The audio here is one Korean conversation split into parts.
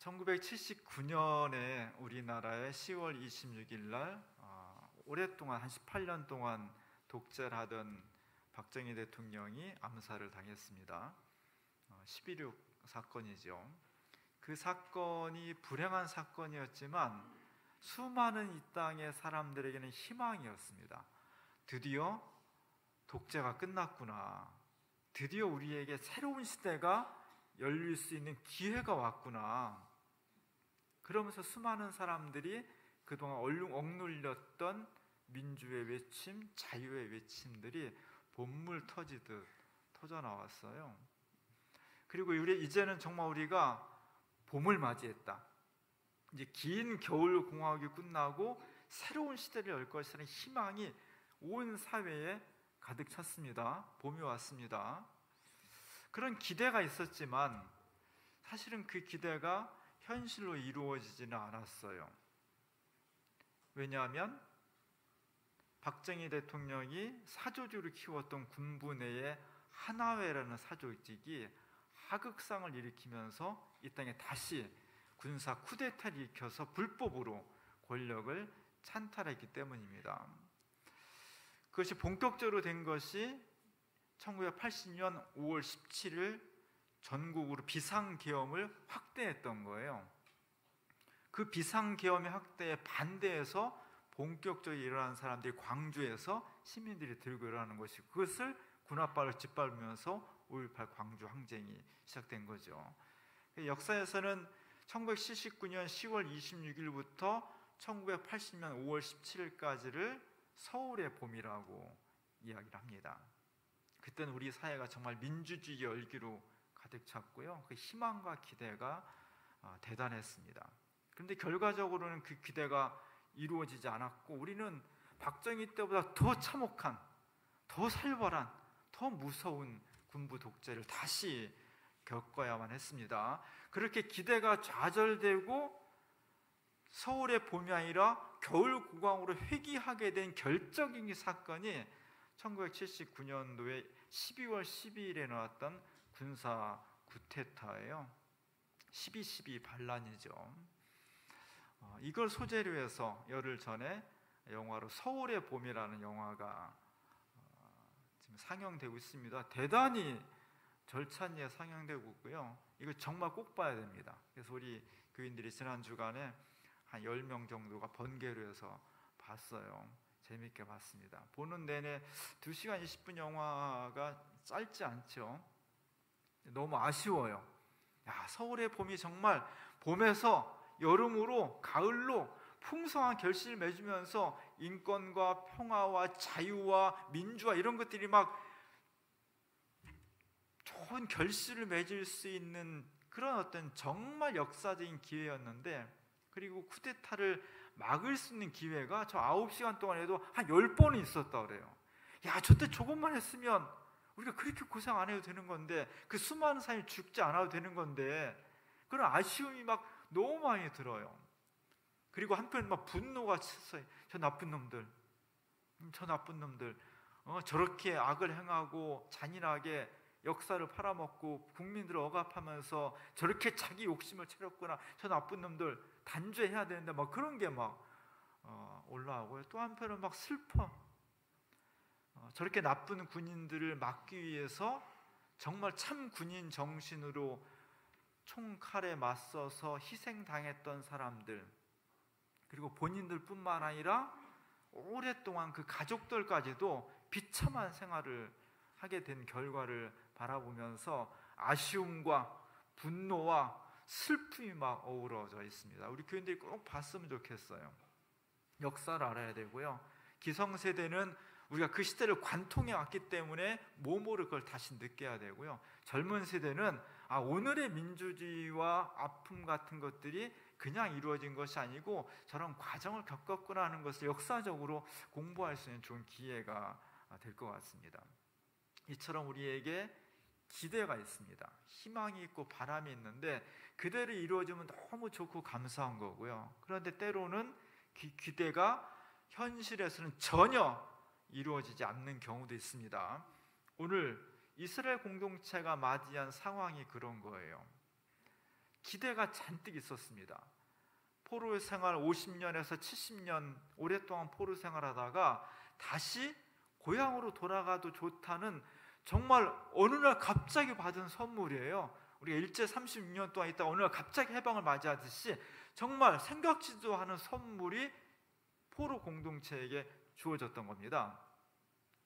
1979년에 우리나라의 10월 26일 날 오랫동안 한 18년 동안 독재를 하던 박정희 대통령이 암살을 당했습니다. 11.6 사건이죠. 그 사건이 불행한 사건이었지만 수많은 이 땅의 사람들에게는 희망이었습니다. 드디어 독재가 끝났구나. 드디어 우리에게 새로운 시대가 열릴 수 있는 기회가 왔구나. 그러면서 수많은 사람들이 그동안 억눌렸던 민주의 외침, 자유의 외침들이 봇물 터지듯 터져나왔어요. 그리고 이제는 정말 우리가 봄을 맞이했다. 이제 긴 겨울 공화국이 끝나고 새로운 시대를 열 것이라는 희망이 온 사회에 가득 찼습니다. 봄이 왔습니다. 그런 기대가 있었지만 사실은 그 기대가 현실로 이루어지지는 않았어요. 왜냐하면 박정희 대통령이 사조직으로 키웠던 군부 내에 하나회라는 사조직이 하극상을 일으키면서 이 땅에 다시 군사 쿠데타를 일으켜서 불법으로 권력을 찬탈했기 때문입니다. 그것이 본격적으로 된 것이 1980년 5월 17일 전국으로 비상계엄을 확대했던 거예요. 그 비상계엄의 확대에 반대해서 본격적으로 일어난 사람들이 광주에서 시민들이 들고 일어나는 것이, 그것을 군홧발을 짓밟으면서 5.18 광주 항쟁이 시작된 거죠. 역사에서는 1979년 10월 26일부터 1980년 5월 17일까지를 서울의 봄이라고 이야기를 합니다. 그때는 우리 사회가 정말 민주주의 열기로 가득 찼고요. 그 희망과 기대가 대단했습니다. 그런데 결과적으로는 그 기대가 이루어지지 않았고 우리는 박정희 때보다 더 참혹한, 더 살벌한, 더 무서운 군부 독재를 다시 겪어야만 했습니다. 그렇게 기대가 좌절되고 서울의 봄이 아니라 겨울 국왕으로 회귀하게 된 결정적인 사건이 1979년도에 12월 12일에 나왔던 군사 쿠데타예요. 12.12 반란이죠. 이걸 소재로 해서 열흘 전에 영화로 서울의 봄이라는 영화가 지금 상영되고 있습니다. 대단히 절찬리에 상영되고 있고요. 이거 정말 꼭 봐야 됩니다. 그래서 우리 교인들이 지난 주간에 한 10명 정도가 번개로 해서 봤어요. 재밌게 봤습니다. 보는 내내 2시간 20분 영화가 짧지 않죠. 너무 아쉬워요. 서울의 봄이 정말 봄에서 여름으로 가을로 풍성한 결실을 맺으면서 인권과 평화와 자유와 민주화 이런 것들이 막 좋은 결실을 맺을 수 있는 그런 어떤 정말 역사적인 기회였는데, 그리고 쿠데타를 막을 수 있는 기회가 저 9시간 동안에도 한 10번은 있었다 그래요. 저때 조금만 했으면 우리가 그렇게 고생 안 해도 되는 건데, 그 수많은 사람이 죽지 않아도 되는 건데, 그런 아쉬움이 막 너무 많이 들어요. 그리고 한편 막 분노가 쳤어요. 저 나쁜 놈들, 저렇게 악을 행하고 잔인하게 역사를 팔아먹고 국민들을 억압하면서 저렇게 자기 욕심을 채웠구나, 저 나쁜 놈들 단죄해야 되는데, 막 그런 게 막 올라오고요. 또 한편은 막 슬퍼. 저렇게 나쁜 군인들을 막기 위해서 정말 참 군인 정신으로 총칼에 맞서서 희생당했던 사람들, 그리고 본인들뿐만 아니라 오랫동안 그 가족들까지도 비참한 생활을 하게 된 결과를 바라보면서 아쉬움과 분노와 슬픔이 막 어우러져 있습니다. 우리 교인들이 꼭 봤으면 좋겠어요. 역사를 알아야 되고요. 기성세대는 우리가 그 시대를 관통해 왔기 때문에 몸으로 그걸 다시 느껴야 되고요. 젊은 세대는 오늘의 민주주의와 아픔 같은 것들이 그냥 이루어진 것이 아니고 저런 과정을 겪었구나 하는 것을 역사적으로 공부할 수 있는 좋은 기회가 될 것 같습니다. 이처럼 우리에게 기대가 있습니다. 희망이 있고 바람이 있는데 그대로 이루어지면 너무 좋고 감사한 거고요. 그런데 때로는 기대가 현실에서는 전혀 이루어지지 않는 경우도 있습니다. 오늘 이스라엘 공동체가 맞이한 상황이 그런 거예요. 기대가 잔뜩 있었습니다. 포로 생활 50년에서 70년 오랫동안 포로 생활하다가 다시 고향으로 돌아가도 좋다는 정말 어느 날 갑자기 받은 선물이에요. 우리가 일제 36년 동안 있다가 어느 날 갑자기 해방을 맞이하듯이 정말 생각지도 않은 선물이 포로 공동체에게 주어졌던 겁니다.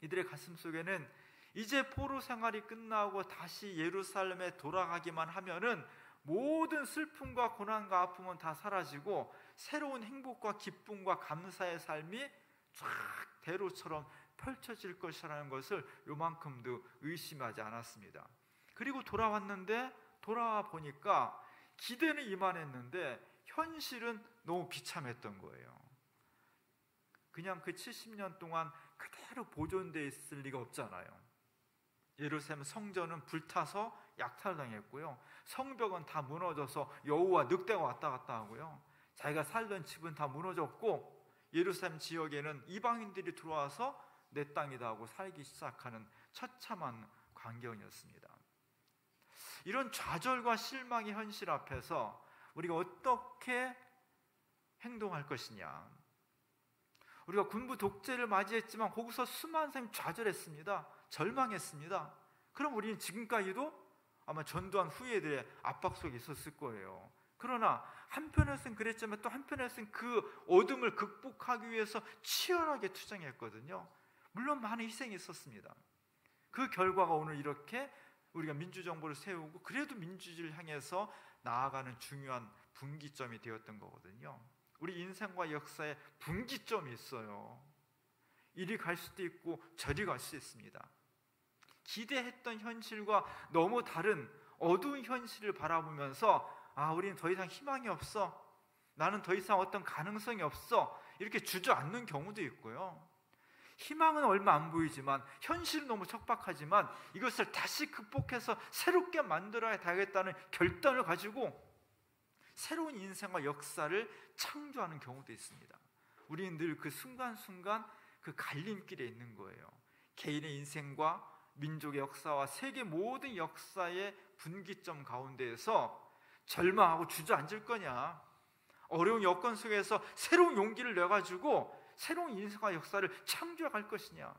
이들의 가슴 속에는 이제 포로 생활이 끝나고 다시 예루살렘에 돌아가기만 하면은 모든 슬픔과 고난과 아픔은 다 사라지고 새로운 행복과 기쁨과 감사의 삶이 쫙 대로처럼 펼쳐질 것이라는 것을 요만큼도 의심하지 않았습니다. 그리고 돌아왔는데 돌아와 보니까 기대는 이만했는데 현실은 너무 비참했던 거예요. 그냥 그 70년 동안 그대로 보존되어 있을 리가 없잖아요. 예루살렘 성전은 불타서 약탈당했고요. 성벽은 다 무너져서 여우와 늑대가 왔다 갔다 하고요. 자기가 살던 집은 다 무너졌고 예루살렘 지역에는 이방인들이 들어와서 내 땅이다 하고 살기 시작하는 처참한 광경이었습니다. 이런 좌절과 실망의 현실 앞에서 우리가 어떻게 행동할 것이냐. 우리가 군부 독재를 맞이했지만 거기서 수많은 사람이 좌절했습니다. 절망했습니다. 그럼 우리는 지금까지도 아마 전두환 후예들의 압박 속에 있었을 거예요. 그러나 한편에서는 그랬지만 또 한편에서는 그 어둠을 극복하기 위해서 치열하게 투쟁했거든요. 물론 많은 희생이 있었습니다. 그 결과가 오늘 이렇게 우리가 민주정부를 세우고 그래도 민주주의를 향해서 나아가는 중요한 분기점이 되었던 거거든요. 우리 인생과 역사에 분기점이 있어요. 이리 갈 수도 있고 저리 갈 수 있습니다. 기대했던 현실과 너무 다른 어두운 현실을 바라보면서 우리는 더 이상 희망이 없어, 나는 더 이상 어떤 가능성이 없어, 이렇게 주저앉는 경우도 있고요. 희망은 얼마 안 보이지만 현실은 너무 척박하지만 이것을 다시 극복해서 새롭게 만들어야 되겠다는 결단을 가지고 새로운 인생과 역사를 창조하는 경우도 있습니다. 우리는 늘 그 순간순간 그 갈림길에 있는 거예요. 개인의 인생과 민족의 역사와 세계 모든 역사의 분기점 가운데에서 절망하고 주저앉을 거냐, 어려운 여건 속에서 새로운 용기를 내가지고 새로운 인생과 역사를 창조해 갈 것이냐,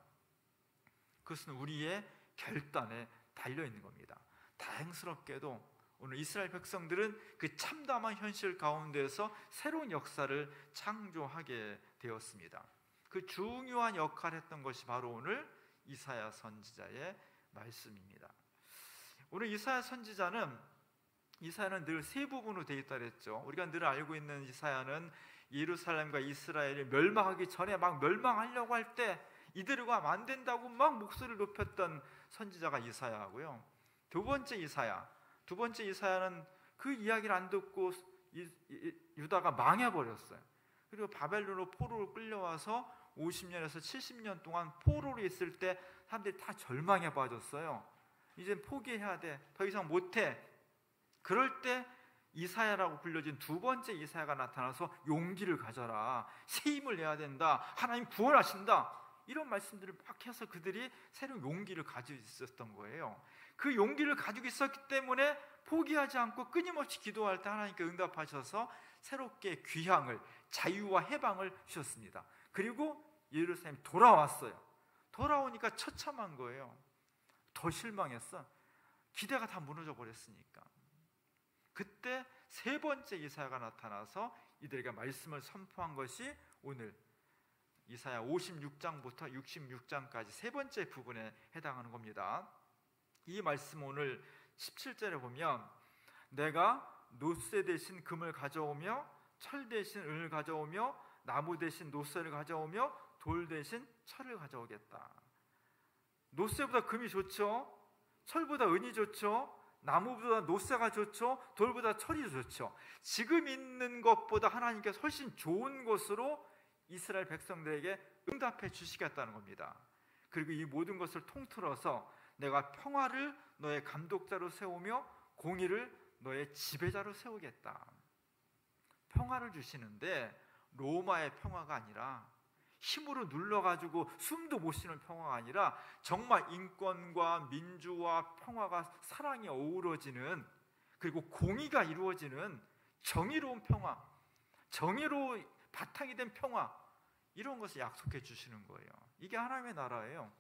그것은 우리의 결단에 달려있는 겁니다. 다행스럽게도 오늘 이스라엘 백성들은 그 참담한 현실 가운데서 새로운 역사를 창조하게 되었습니다. 그 중요한 역할을 했던 것이 바로 오늘 이사야 선지자의 말씀입니다. 오늘 이사야 선지자는, 이사야는 늘 세 부분으로 되어 있다 그랬죠. 우리가 늘 알고 있는 이사야는 예루살렘과 이스라엘이 멸망하기 전에 막 멸망하려고 할 때 이대로 가면 안 된다고 막 목소리를 높였던 선지자가 이사야고요. 두 번째 이사야는 그 이야기를 안 듣고 유다가 망해버렸어요. 그리고 바벨론으로 포로로 끌려와서 50년에서 70년 동안 포로로 있을 때 사람들이 다 절망에 빠졌어요. 이제 포기해야 돼, 더 이상 못해. 그럴 때 이사야라고 불려진 두 번째 이사야가 나타나서 용기를 가져라, 새 힘을 내야 된다, 하나님 구원하신다, 이런 말씀들을 막 해서 그들이 새로운 용기를 가지고 있었던 거예요. 그 용기를 가지고 있었기 때문에 포기하지 않고 끊임없이 기도할 때 하나님께 응답하셔서 새롭게 귀향을, 자유와 해방을 주셨습니다. 그리고 예루살렘 돌아왔어요. 돌아오니까 처참한 거예요. 더 실망했어. 기대가 다 무너져 버렸으니까. 그때 세 번째 이사야가 나타나서 이들에게 말씀을 선포한 것이 오늘 이사야 56장부터 66장까지 세 번째 부분에 해당하는 겁니다. 이 말씀 오늘 17절에 보면 내가 노쇠 대신 금을 가져오며 철 대신 은을 가져오며 나무 대신 노쇠를 가져오며 돌 대신 철을 가져오겠다. 노쇠보다 금이 좋죠. 철보다 은이 좋죠. 나무보다 노쇠가 좋죠. 돌보다 철이 좋죠. 지금 있는 것보다 하나님께서 훨씬 좋은 것으로 이스라엘 백성들에게 응답해 주시겠다는 겁니다. 그리고 이 모든 것을 통틀어서 내가 평화를 너의 감독자로 세우며 공의를 너의 지배자로 세우겠다. 평화를 주시는데 로마의 평화가 아니라, 힘으로 눌러가지고 숨도 못 쉬는 평화가 아니라 정말 인권과 민주와 평화가 사랑이 어우러지는 그리고 공의가 이루어지는 정의로운 평화, 정의로 바탕이 된 평화, 이런 것을 약속해 주시는 거예요. 이게 하나님의 나라예요.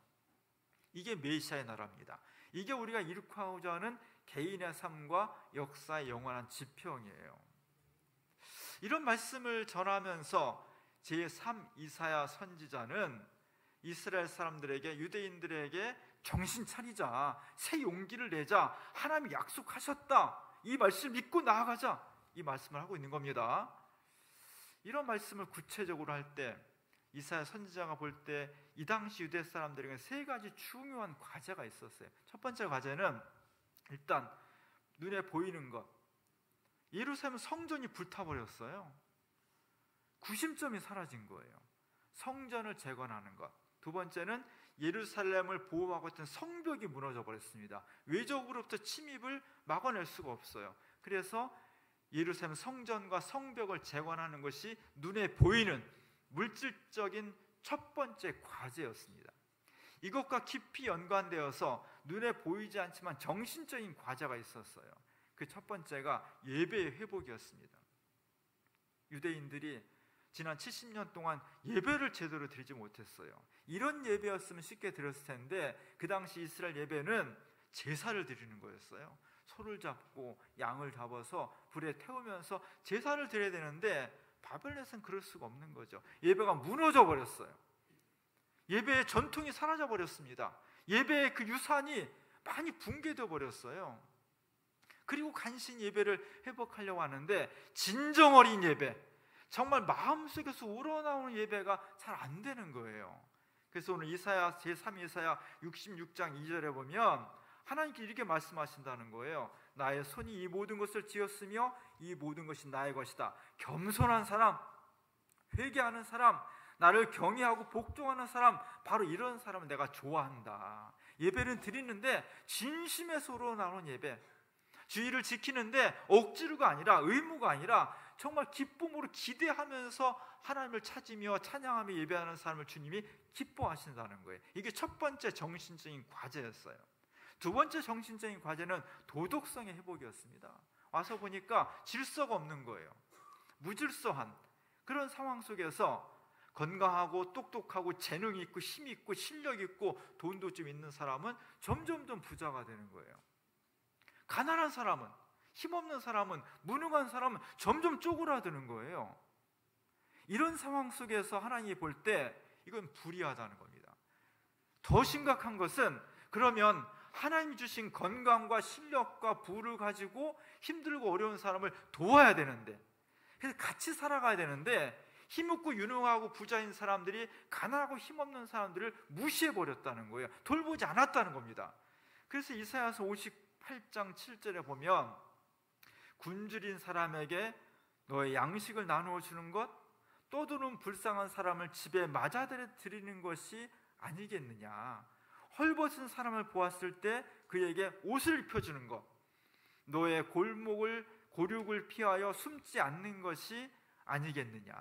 이게 메시아의 나라입니다. 이게 우리가 이룩하고자 하는 개인의 삶과 역사의 영원한 지평이에요. 이런 말씀을 전하면서 제3 이사야 선지자는 이스라엘 사람들에게, 유대인들에게 정신 차리자, 새 용기를 내자, 하나님이 약속하셨다, 이 말씀을 믿고 나아가자, 이 말씀을 하고 있는 겁니다. 이런 말씀을 구체적으로 할 때 이사야 선지자가 볼 때 이 당시 유대 사람들에게 세 가지 중요한 과제가 있었어요. 첫 번째 과제는 일단 눈에 보이는 것, 예루살렘 성전이 불타버렸어요. 구심점이 사라진 거예요. 성전을 재건하는 것. 두 번째는 예루살렘을 보호하고 있던 성벽이 무너져 버렸습니다. 외적으로부터 침입을 막아낼 수가 없어요. 그래서 예루살렘 성전과 성벽을 재건하는 것이 눈에 보이는 물질적인 첫 번째 과제였습니다. 이것과 깊이 연관되어서 눈에 보이지 않지만 정신적인 과제가 있었어요. 그 첫 번째가 예배의 회복이었습니다. 유대인들이 지난 70년 동안 예배를 제대로 드리지 못했어요. 이런 예배였으면 쉽게 드렸을 텐데 그 당시 이스라엘 예배는 제사를 드리는 거였어요. 소를 잡고 양을 잡아서 불에 태우면서 제사를 드려야 되는데 바벨론에서는 그럴 수가 없는 거죠. 예배가 무너져 버렸어요. 예배의 전통이 사라져 버렸습니다. 예배의 그 유산이 많이 붕괴되어 버렸어요. 그리고 간신히 예배를 회복하려고 하는데 진정 어린 예배, 정말 마음속에서 우러나오는 예배가 잘 안 되는 거예요. 그래서 오늘 이사야 제3 이사야 66장 2절에 보면 하나님께 이렇게 말씀하신다는 거예요. 나의 손이 이 모든 것을 지었으며 이 모든 것이 나의 것이다. 겸손한 사람, 회개하는 사람, 나를 경외하고 복종하는 사람, 바로 이런 사람을 내가 좋아한다. 예배는 드리는데 진심에서 우러나오는 예배, 주의를 지키는데 억지로가 아니라, 의무가 아니라 정말 기쁨으로 기대하면서 하나님을 찾으며 찬양하며 예배하는 사람을 주님이 기뻐하신다는 거예요. 이게 첫 번째 정신적인 과제였어요. 두 번째 정신적인 과제는 도덕성의 회복이었습니다. 와서 보니까 질서가 없는 거예요. 무질서한 그런 상황 속에서 건강하고 똑똑하고 재능 있고 힘 있고 실력 있고 돈도 좀 있는 사람은 점점 부자가 되는 거예요. 가난한 사람은, 힘없는 사람은, 무능한 사람은 점점 쪼그라드는 거예요. 이런 상황 속에서 하나님이 볼 때 이건 불의하다는 겁니다. 더 심각한 것은, 그러면 하나님이 주신 건강과 실력과 부를 가지고 힘들고 어려운 사람을 도와야 되는데, 그래서 같이 살아가야 되는데 힘없고 유능하고 부자인 사람들이 가난하고 힘없는 사람들을 무시해버렸다는 거예요. 돌보지 않았다는 겁니다. 그래서 이사야서 58장 7절에 보면 굶주린 사람에게 너의 양식을 나누어 주는 것, 떠도는 불쌍한 사람을 집에 맞아들여 드리는 것이 아니겠느냐. 헐벗은 사람을 보았을 때 그에게 옷을 입혀주는 것, 너의 고륙을 피하여 숨지 않는 것이 아니겠느냐.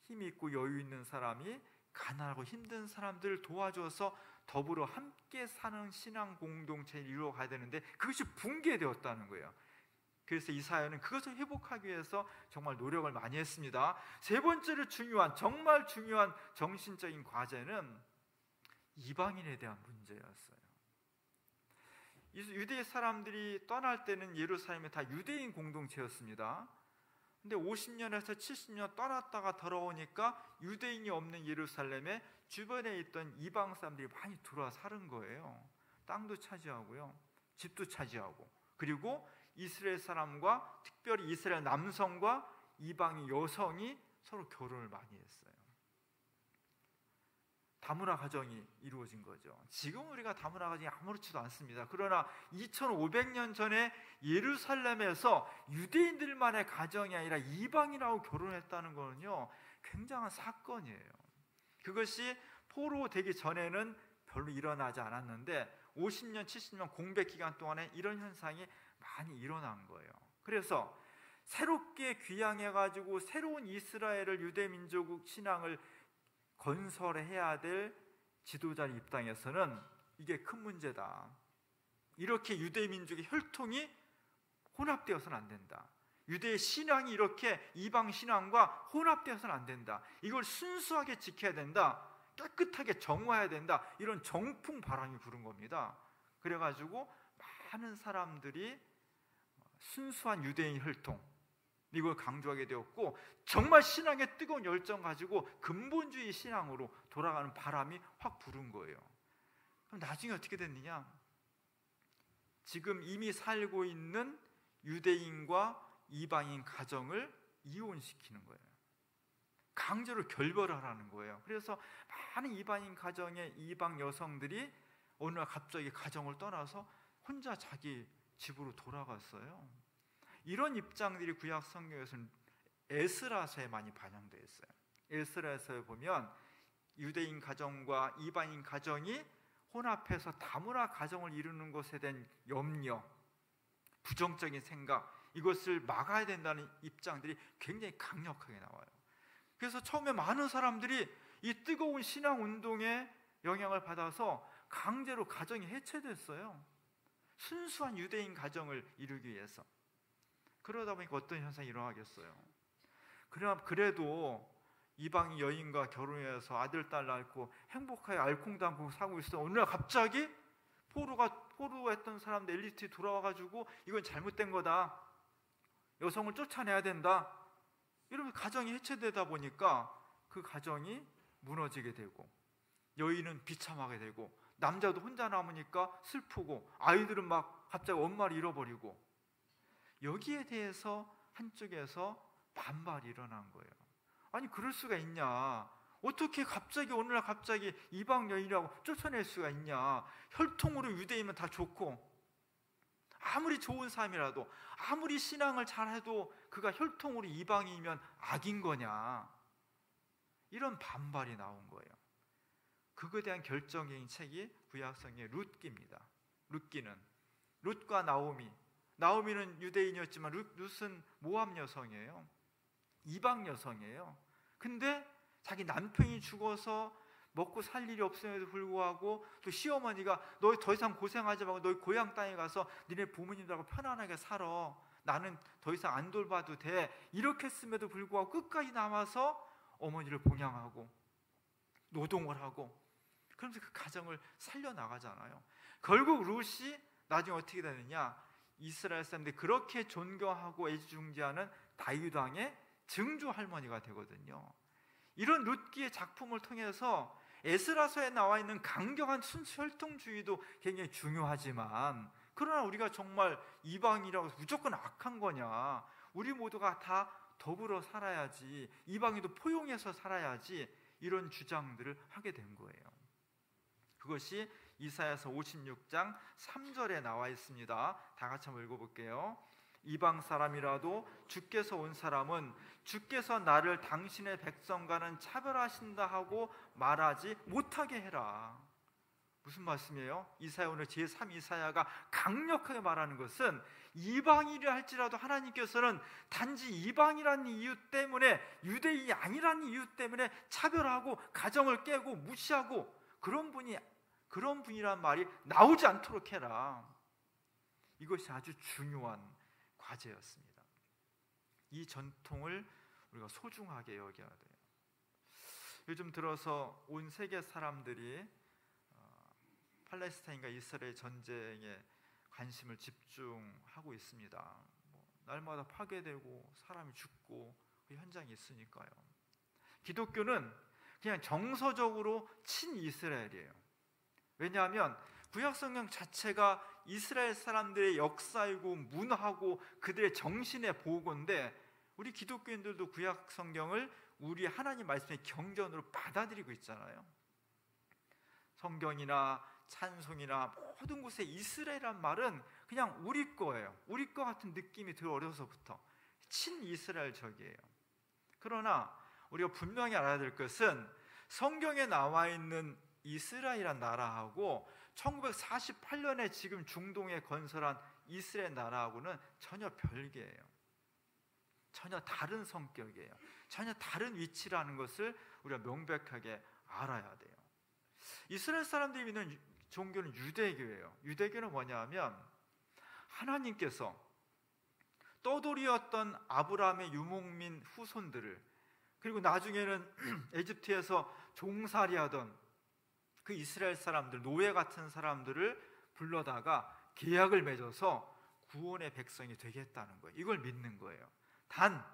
힘 있고 여유 있는 사람이 가난하고 힘든 사람들을 도와줘서 더불어 함께 사는 신앙 공동체를 이루어가야 되는데 그것이 붕괴되었다는 거예요. 그래서 이사야는 그것을 회복하기 위해서 정말 노력을 많이 했습니다. 세 번째로 정말 중요한 정신적인 과제는 이방인에 대한 문제였어요. 유대 사람들이 떠날 때는 예루살렘이 다 유대인 공동체였습니다. 근데 50년에서 70년 떠났다가 돌아오니까 유대인이 없는 예루살렘에 주변에 있던 이방 사람들이 많이 들어와 사는 거예요. 땅도 차지하고요, 집도 차지하고, 그리고 이스라엘 사람과 특별히 이스라엘 남성과 이방인 여성이 서로 결혼을 많이 했어요. 다문화 가정이 이루어진 거죠. 지금 우리가 다문화 가정이 아무렇지도 않습니다. 그러나 2500년 전에 예루살렘에서 유대인들만의 가정이 아니라 이방인하고 결혼했다는 거는요, 굉장한 사건이에요. 그것이 포로 되기 전에는 별로 일어나지 않았는데 50년, 70년 공백 기간 동안에 이런 현상이 많이 일어난 거예요. 그래서 새롭게 귀향해가지고 새로운 이스라엘을, 유대 민족 신앙을 건설해야 될 지도자 입장에서는 이게 큰 문제다. 이렇게 유대 민족의 혈통이 혼합되어서는 안 된다. 유대의 신앙이 이렇게 이방 신앙과 혼합되어서는 안 된다. 이걸 순수하게 지켜야 된다. 깨끗하게 정화해야 된다. 이런 정풍 바람이 부른 겁니다. 그래가지고 많은 사람들이 순수한 유대인 혈통, 이걸 강조하게 되었고, 정말 신앙의 뜨거운 열정 가지고 근본주의 신앙으로 돌아가는 바람이 확 부른 거예요. 그럼 나중에 어떻게 됐느냐? 지금 이미 살고 있는 유대인과 이방인 가정을 이혼시키는 거예요. 강제로 결별을 하라는 거예요. 그래서 많은 이방인 가정의 이방 여성들이 어느 날 갑자기 가정을 떠나서 혼자 자기 집으로 돌아갔어요. 이런 입장들이 구약 성경에서는 에스라서에 많이 반영되어 있어요. 에스라서에 보면 유대인 가정과 이방인 가정이 혼합해서 다문화 가정을 이루는 것에 대한 염려, 부정적인 생각, 이것을 막아야 된다는 입장들이 굉장히 강력하게 나와요. 그래서 처음에 많은 사람들이 이 뜨거운 신앙 운동에 영향을 받아서 강제로 가정이 해체됐어요. 순수한 유대인 가정을 이루기 위해서. 그러다 보니까 어떤 현상이 일어나겠어요? 그래도 이방인 여인과 결혼해서 아들, 딸 낳고 행복하게 알콩달콩 살고 있어. 어느 날 갑자기 포로했던 사람들 엘리트 돌아와가지고 이건 잘못된 거다, 여성을 쫓아내야 된다, 이러면 가정이 해체되다 보니까 그 가정이 무너지게 되고, 여인은 비참하게 되고, 남자도 혼자 남으니까 슬프고, 아이들은 막 갑자기 엄마를 잃어버리고, 여기에 대해서 한쪽에서 반발이 일어난 거예요. 아니, 그럴 수가 있냐? 어떻게 갑자기 어느 날 갑자기 이방 여인이라고 쫓아낼 수가 있냐? 혈통으로 유대인은 다 좋고, 아무리 좋은 삶이라도, 아무리 신앙을 잘해도 그가 혈통으로 이방인이면 악인 거냐? 이런 반발이 나온 거예요. 그거에 대한 결정적인 책이 구약성경의 룻기입니다. 룻기는 룻과 나오미는 유대인이었지만 룻은 모압 여성이에요. 이방 여성이에요. 근데 자기 남편이 죽어서 먹고 살 일이 없음에도 불구하고 또 시어머니가 너 더 이상 고생하지 말고 너희 고향 땅에 가서 니네 부모님들하고 편안하게 살아, 나는 더 이상 안 돌봐도 돼, 이렇게 했음에도 불구하고 끝까지 남아서 어머니를 봉양하고 노동을 하고, 그러면서 그 가정을 살려나가잖아요. 결국 룻이 나중에 어떻게 되느냐? 이스라엘 사람들이 그렇게 존경하고 애지중지하는 다윗 왕의 증조 할머니가 되거든요. 이런 룻기의 작품을 통해서 에스라서에 나와 있는 강경한 순수 혈통주의도 굉장히 중요하지만, 그러나 우리가 정말 이방이라고 해서 무조건 악한 거냐? 우리 모두가 다 더불어 살아야지, 이방인도 포용해서 살아야지, 이런 주장들을 하게 된 거예요. 그것이 이사야서 56장 3절에 나와 있습니다. 다 같이 한번 읽어볼게요. 이방 사람이라도 주께서 온 사람은 주께서 나를 당신의 백성과는 차별하신다 하고 말하지 못하게 해라. 무슨 말씀이에요? 이사야, 오늘 제3 이사야가 강력하게 말하는 것은 이방인이라 할지라도 하나님께서는 단지 이방이라는 이유 때문에, 유대인이 아니라는 이유 때문에 차별하고 가정을 깨고 무시하고 그런 분이란 말이 나오지 않도록 해라. 이것이 아주 중요한 과제였습니다. 이 전통을 우리가 소중하게 여겨야 돼요. 요즘 들어서 온 세계 사람들이 팔레스타인과 이스라엘 전쟁에 관심을 집중하고 있습니다. 날마다 파괴되고 사람이 죽고 그 현장이 있으니까요. 기독교는 그냥 정서적으로 친이스라엘이에요. 왜냐하면 구약성경 자체가 이스라엘 사람들의 역사이고 문화고 그들의 정신의 보고인데, 우리 기독교인들도 구약성경을 우리 하나님 말씀의 경전으로 받아들이고 있잖아요. 성경이나 찬송이나 모든 곳에 이스라엘이란 말은 그냥 우리 거예요. 우리 거 같은 느낌이 들 어려서부터 친이스라엘적이에요. 그러나 우리가 분명히 알아야 될 것은 성경에 나와 있는 이스라엘이란 나라하고 1948년에 지금 중동에 건설한 이스라엘 나라하고는 전혀 별개예요. 전혀 다른 성격이에요. 전혀 다른 위치라는 것을 우리가 명백하게 알아야 돼요. 이스라엘 사람들이 믿는 종교는 유대교예요. 유대교는 뭐냐 하면 하나님께서 떠돌이였던 아브라함의 유목민 후손들을, 그리고 나중에는 에집트에서 종살이하던 그 이스라엘 사람들, 노예 같은 사람들을 불러다가 계약을 맺어서 구원의 백성이 되겠다는 거예요. 이걸 믿는 거예요. 단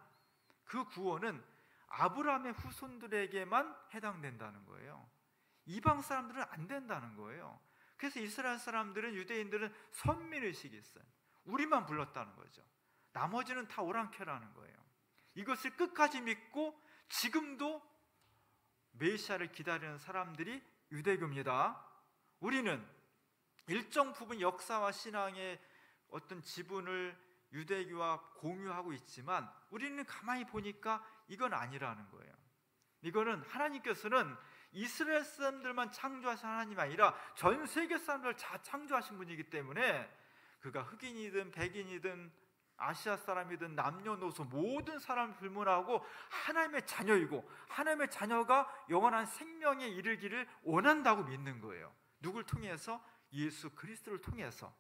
그 구원은 아브라함의 후손들에게만 해당된다는 거예요. 이방 사람들은 안 된다는 거예요. 그래서 이스라엘 사람들은, 유대인들은 선민의식이 있어요. 우리만 불렀다는 거죠. 나머지는 다 오랑캐라는 거예요. 이것을 끝까지 믿고 지금도 메시아를 기다리는 사람들이 유대교입니다. 우리는 일정 부분 역사와 신앙의 어떤 지분을 유대교와 공유하고 있지만 우리는 가만히 보니까 이건 아니라는 거예요. 이거는 하나님께서는 이스라엘 사람들만 창조하신 하나님이 아니라 전 세계 사람들을 다 창조하신 분이기 때문에 그가 흑인이든 백인이든 아시아 사람이든 남녀노소 모든 사람을 불문하고 하나님의 자녀이고, 하나님의 자녀가 영원한 생명에 이르기를 원한다고 믿는 거예요. 누굴 통해서? 예수 그리스도를 통해서.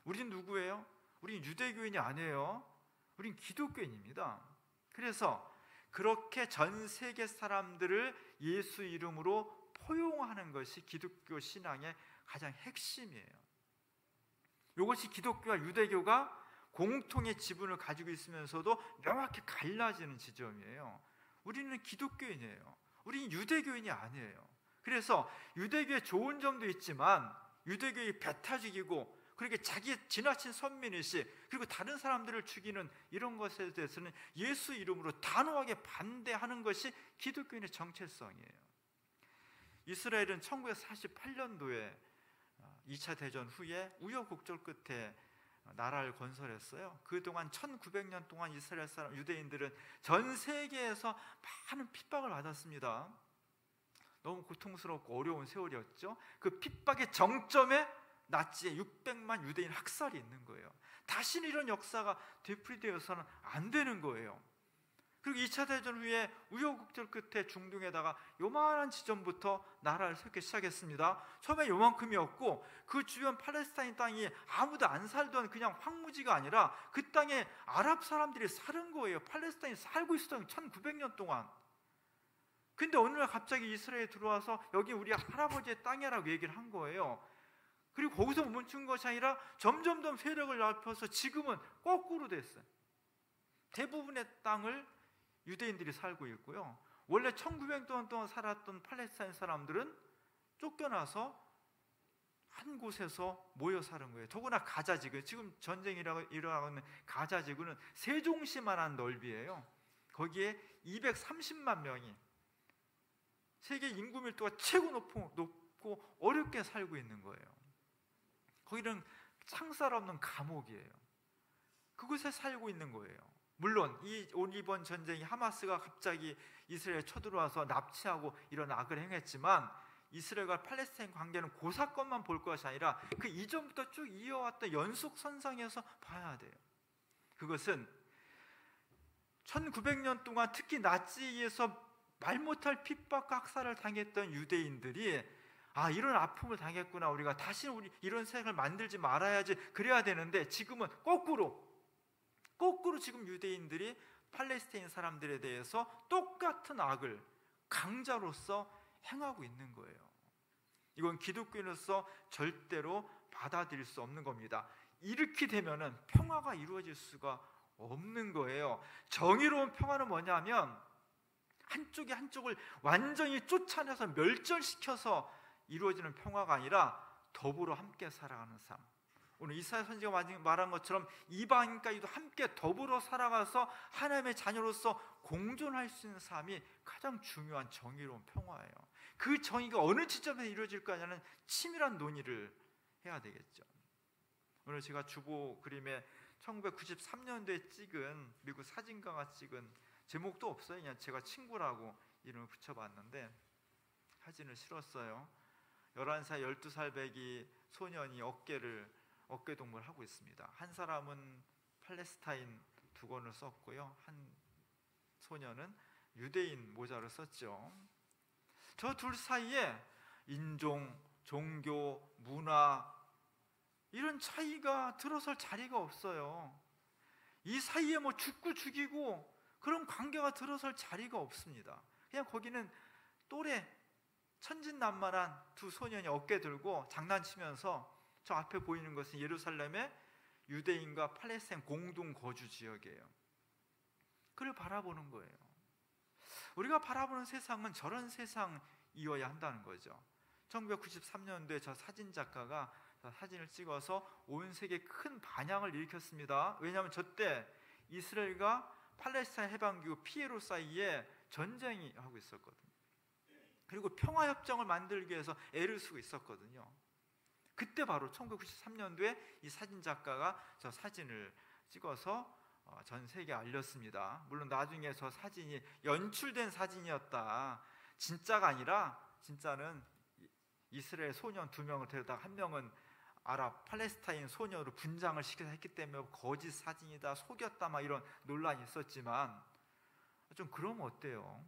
우린 누구예요? 우린 유대교인이 아니에요. 우린 기독교인입니다. 그래서 그렇게 전 세계 사람들을 예수 이름으로 포용하는 것이 기독교 신앙의 가장 핵심이에요. 이것이 기독교와 유대교가 공통의 지분을 가지고 있으면서도 명확히 갈라지는 지점이에요. 우리는 기독교인이에요. 우리는 유대교인이 아니에요. 그래서 유대교의 좋은 점도 있지만 유대교의 배타 죽이고, 그렇게 자기의 지나친 선민의식, 그리고 다른 사람들을 죽이는 이런 것에 대해서는 예수 이름으로 단호하게 반대하는 것이 기독교인의 정체성이에요. 이스라엘은 1948년도에 2차 대전 후에 우여곡절 끝에 나라를 건설했어요. 그동안 1900년 동안 이스라엘 사람, 유대인들은 전 세계에서 많은 핍박을 받았습니다. 너무 고통스럽고 어려운 세월이었죠. 그 핍박의 정점에 나치의 600만 유대인 학살이 있는 거예요. 다시는 이런 역사가 되풀이되어서는 안 되는 거예요. 그리고 2차 대전 후에 우여곡절 끝에 중동에다가 요만한 지점부터 나라를 세우기 시작했습니다. 처음에 요만큼이었고 그 주변 팔레스타인 땅이 아무도 안 살던 그냥 황무지가 아니라 그 땅에 아랍 사람들이 사는 거예요. 팔레스타인이 살고 있었던 1900년 동안. 근데 어느 날 갑자기 이스라엘에 들어와서 여기 우리 할아버지의 땅이라고 얘기를 한 거예요. 그리고 거기서 멈춘 것이 아니라 점점 더 세력을 넓혀서 지금은 거꾸로 됐어요. 대부분의 땅을 유대인들이 살고 있고요. 원래 1900년 동안 살았던 팔레스타인 사람들은 쫓겨나서 한 곳에서 모여 사는 거예요. 더구나 가자지구, 지금 전쟁이 일어나고 있는 가자지구는 세종시만한 넓이에요. 거기에 230만 명이 세계 인구 밀도가 최고 높고 어렵게 살고 있는 거예요. 거기는 창살 없는 감옥이에요. 그곳에 살고 있는 거예요. 물론 이번 전쟁이 하마스가 갑자기 이스라엘에 쳐들어와서 납치하고 이런 악을 행했지만 이스라엘과 팔레스타인 관계는 그 사건만 볼 것이 아니라 그 이전부터 쭉 이어왔던 연속선상에서 봐야 돼요. 그것은 1900년 동안 특히 나치에 의해서 말 못할 핍박과 학살을 당했던 유대인들이 이런 아픔을 당했구나, 우리가 다시는 우리 이런 세상을 만들지 말아야지, 그래야 되는데 지금은 거꾸로 지금 유대인들이 팔레스타인 사람들에 대해서 똑같은 악을 강자로서 행하고 있는 거예요. 이건 기독교인으로서 절대로 받아들일 수 없는 겁니다. 이렇게 되면은 평화가 이루어질 수가 없는 거예요. 정의로운 평화는 뭐냐면 한쪽이 한쪽을 완전히 쫓아내서 멸절시켜서 이루어지는 평화가 아니라 더불어 함께 살아가는 삶. 오늘 이사야 선지자가 말한 것처럼 이방인까지도 함께 더불어 살아가서 하나님의 자녀로서 공존할 수 있는 삶이 가장 중요한 정의로운 평화예요. 그 정의가 어느 시점에서 이루어질 거냐는 치밀한 논의를 해야 되겠죠. 오늘 제가 주보 그림에 1993년도에 찍은, 미국 사진가가 찍은, 제목도 없어요. 그냥 제가 친구라고 이름을 붙여봤는데 사진을 실었어요. 11살, 12살 배기 소년이 어깨동무를 하고 있습니다. 한 사람은 팔레스타인 두건을 썼고요, 한 소년은 유대인 모자를 썼죠. 저 둘 사이에 인종, 종교, 문화 이런 차이가 들어설 자리가 없어요. 이 사이에 뭐 죽고 죽이고 그런 관계가 들어설 자리가 없습니다. 그냥 거기는 또래 천진난만한 두 소년이 어깨 들고 장난치면서, 저 앞에 보이는 것은 예루살렘의 유대인과 팔레스타인 공동 거주 지역이에요. 그를 바라보는 거예요. 우리가 바라보는 세상은 저런 세상이어야 한다는 거죠. 1993년도에 저 사진작가가 사진을 찍어서 온 세계에 큰 반향을 일으켰습니다. 왜냐하면 저때 이스라엘과 팔레스타인 해방기구 피에로 사이에 전쟁이 하고 있었거든요. 그리고 평화협정을 만들기 위해서 애를 쓰고 있었거든요. 그때 바로 1993년도에 이 사진작가가 저 사진을 찍어서 전 세계에 알렸습니다. 물론 나중에 저 사진이 연출된 사진이었다, 진짜가 아니라, 진짜는 이스라엘 소년 2명을 데려다가 한 명은 아랍 팔레스타인 소년으로 분장을 시켜서 했기 때문에 거짓 사진이다, 속였다, 막 이런 논란이 있었지만, 좀 그러면 어때요?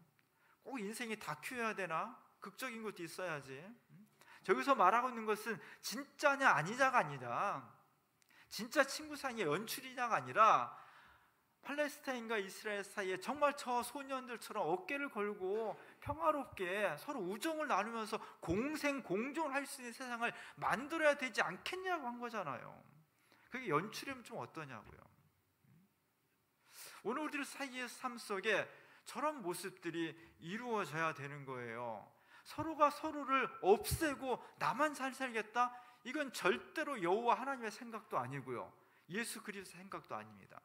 꼭 인생이 다큐여야 되나? 극적인 것도 있어야지. 저기서 말하고 있는 것은 진짜냐 아니냐가 아니라, 진짜 친구 사이의 연출이냐가 아니라, 팔레스타인과 이스라엘 사이에 정말 저 소년들처럼 어깨를 걸고 평화롭게 서로 우정을 나누면서 공생 공존을 할 수 있는 세상을 만들어야 되지 않겠냐고 한 거잖아요. 그게 연출이면 좀 어떠냐고요. 오늘 우리들 사이의 삶 속에 저런 모습들이 이루어져야 되는 거예요. 서로가 서로를 없애고 나만 잘 살겠다? 이건 절대로 여호와 하나님의 생각도 아니고요, 예수 그리스도의 생각도 아닙니다.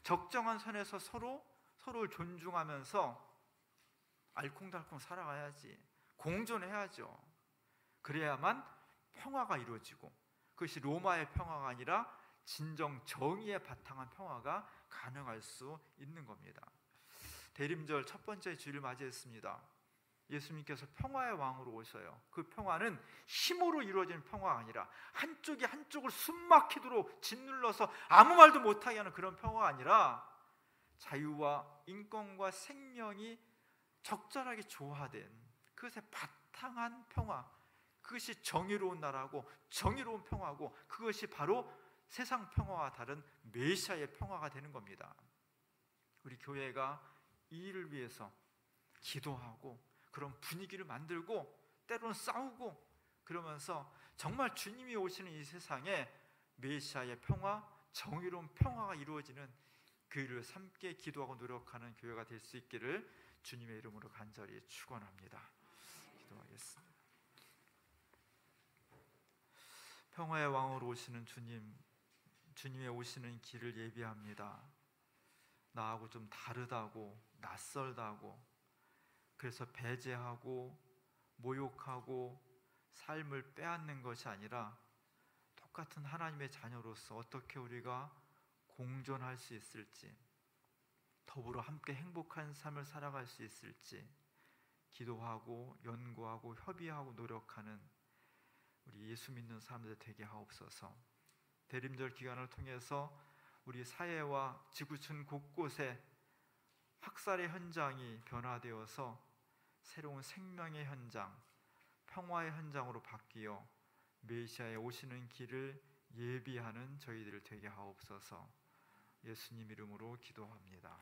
적정한 선에서 서로를 존중하면서 알콩달콩 살아가야지, 공존해야죠. 그래야만 평화가 이루어지고, 그것이 로마의 평화가 아니라 진정 정의에 바탕한 평화가 가능할 수 있는 겁니다. 대림절 첫 번째 주일을 맞이했습니다. 예수님께서 평화의 왕으로 오셔요. 그 평화는 힘으로 이루어지는 평화가 아니라, 한쪽이 한쪽을 숨막히도록 짓눌러서 아무 말도 못하게 하는 그런 평화가 아니라, 자유와 인권과 생명이 적절하게 조화된 그것에 바탕한 평화, 그것이 정의로운 나라고 정의로운 평화고, 그것이 바로 세상 평화와 다른 메시아의 평화가 되는 겁니다. 우리 교회가 이 일을 위해서 기도하고 그런 분위기를 만들고, 때로는 싸우고, 그러면서 정말 주님이 오시는 이 세상에 메시아의 평화, 정의로운 평화가 이루어지는 그 일을 함께 기도하고 노력하는 교회가 될 수 있기를 주님의 이름으로 간절히 축원합니다. 기도하겠습니다. 평화의 왕으로 오시는 주님, 주님의 오시는 길을 예비합니다. 나하고 좀 다르다고, 낯설다고, 그래서 배제하고 모욕하고 삶을 빼앗는 것이 아니라, 똑같은 하나님의 자녀로서 어떻게 우리가 공존할 수 있을지, 더불어 함께 행복한 삶을 살아갈 수 있을지 기도하고 연구하고 협의하고 노력하는 우리 예수 믿는 사람들 되게 하옵소서. 대림절 기간을 통해서 우리 사회와 지구촌 곳곳에 학살의 현장이 변화되어서 새로운 생명의 현장, 평화의 현장으로 바뀌어 메시아의 오시는 길을 예비하는 저희들 되게 하옵소서. 예수님 이름으로 기도합니다.